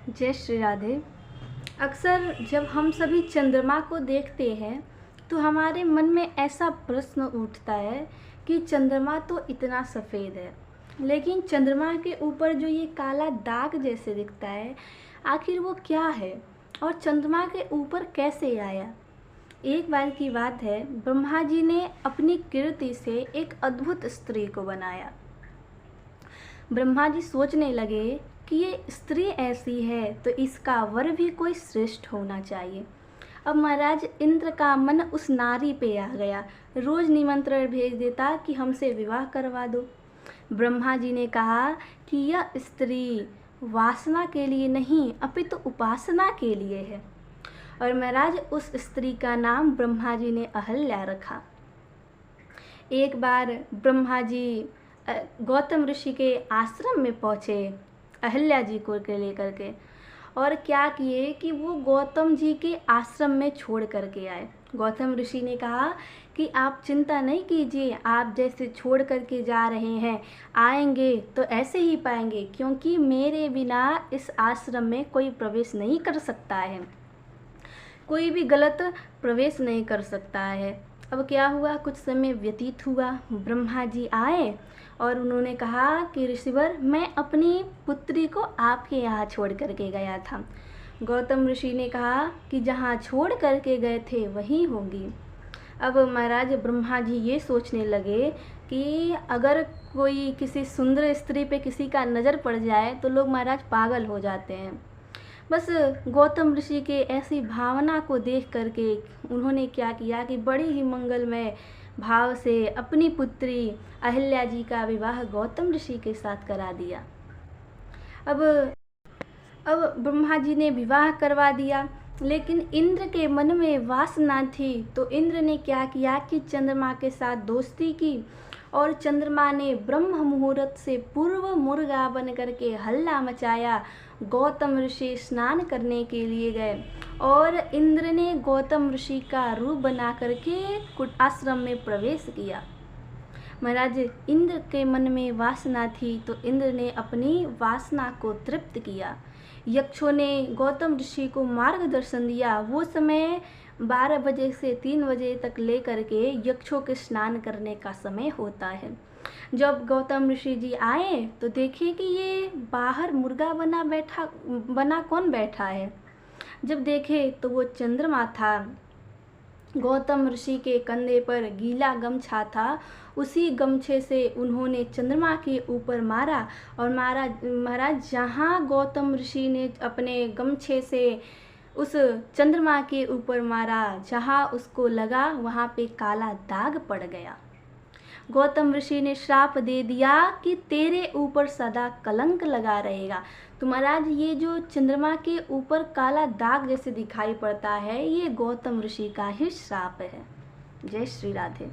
जय श्री राधे। अक्सर जब हम सभी चंद्रमा को देखते हैं तो हमारे मन में ऐसा प्रश्न उठता है कि चंद्रमा तो इतना सफ़ेद है, लेकिन चंद्रमा के ऊपर जो ये काला दाग जैसे दिखता है, आखिर वो क्या है और चंद्रमा के ऊपर कैसे आया। एक बार की बात है, ब्रह्मा जी ने अपनी कीर्ति से एक अद्भुत स्त्री को बनाया। ब्रह्मा जी सोचने लगे कि ये स्त्री ऐसी है तो इसका वर भी कोई श्रेष्ठ होना चाहिए। अब महाराज इंद्र का मन उस नारी पे आ गया, रोज निमंत्रण भेज देता कि हमसे विवाह करवा दो। ब्रह्मा जी ने कहा कि यह स्त्री वासना के लिए नहीं अपितु उपासना के लिए है, और महाराज उस स्त्री का नाम ब्रह्मा जी ने अहल्या रखा। एक बार ब्रह्मा जी गौतम ऋषि के आश्रम में पहुँचे अहल्या जी को लेकर के, और क्या किए कि वो गौतम जी के आश्रम में छोड़ करके आए। गौतम ऋषि ने कहा कि आप चिंता नहीं कीजिए, आप जैसे छोड़ करके जा रहे हैं आएंगे तो ऐसे ही पाएंगे, क्योंकि मेरे बिना इस आश्रम में कोई प्रवेश नहीं कर सकता है, कोई भी गलत प्रवेश नहीं कर सकता है। अब क्या हुआ, कुछ समय व्यतीत हुआ, ब्रह्मा जी आए और उन्होंने कहा कि ऋषिवर, मैं अपनी पुत्री को आपके यहाँ छोड़ करके गया था। गौतम ऋषि ने कहा कि जहाँ छोड़ करके गए थे वहीं होंगी। अब महाराज ब्रह्मा जी ये सोचने लगे कि अगर कोई किसी सुंदर स्त्री पे किसी का नज़र पड़ जाए तो लोग महाराज पागल हो जाते हैं। बस गौतम ऋषि के ऐसी भावना को देख करके उन्होंने क्या किया कि बड़ी ही मंगलमय भाव से अपनी पुत्री अहल्या जी का विवाह गौतम ऋषि के साथ करा दिया। अब ब्रह्मा जी ने विवाह करवा दिया, लेकिन इंद्र के मन में वासना थी, तो इंद्र ने क्या किया कि चंद्रमा के साथ दोस्ती की, और चंद्रमा ने ब्रह्म मुहूर्त से पूर्व मुर्गा बन करके हल्ला मचाया। गौतम ऋषि स्नान करने के लिए गए और इंद्र ने गौतम ऋषि का रूप बना करके आश्रम में प्रवेश किया। महाराज इंद्र के मन में वासना थी तो इंद्र ने अपनी वासना को तृप्त किया। यक्षों ने गौतम ऋषि को मार्गदर्शन दिया। वो समय 12 बजे से 3 बजे तक लेकर के यक्षों के स्नान करने का समय होता है। जब गौतम ऋषि जी आए तो देखे कि ये बाहर मुर्गा बना कौन बैठा है। जब देखे तो वो चंद्रमा था। गौतम ऋषि के कंधे पर गीला गमछा था, उसी गमछे से उन्होंने चंद्रमा के ऊपर मारा, और महाराज जहाँ गौतम ऋषि ने अपने गमछे से उस चंद्रमा के ऊपर मारा, जहाँ उसको लगा वहाँ पे काला दाग पड़ गया। गौतम ऋषि ने श्राप दे दिया कि तेरे ऊपर सदा कलंक लगा रहेगा। तो महाराज ये जो चंद्रमा के ऊपर काला दाग जैसे दिखाई पड़ता है, ये गौतम ऋषि का ही श्राप है। जय श्री राधे।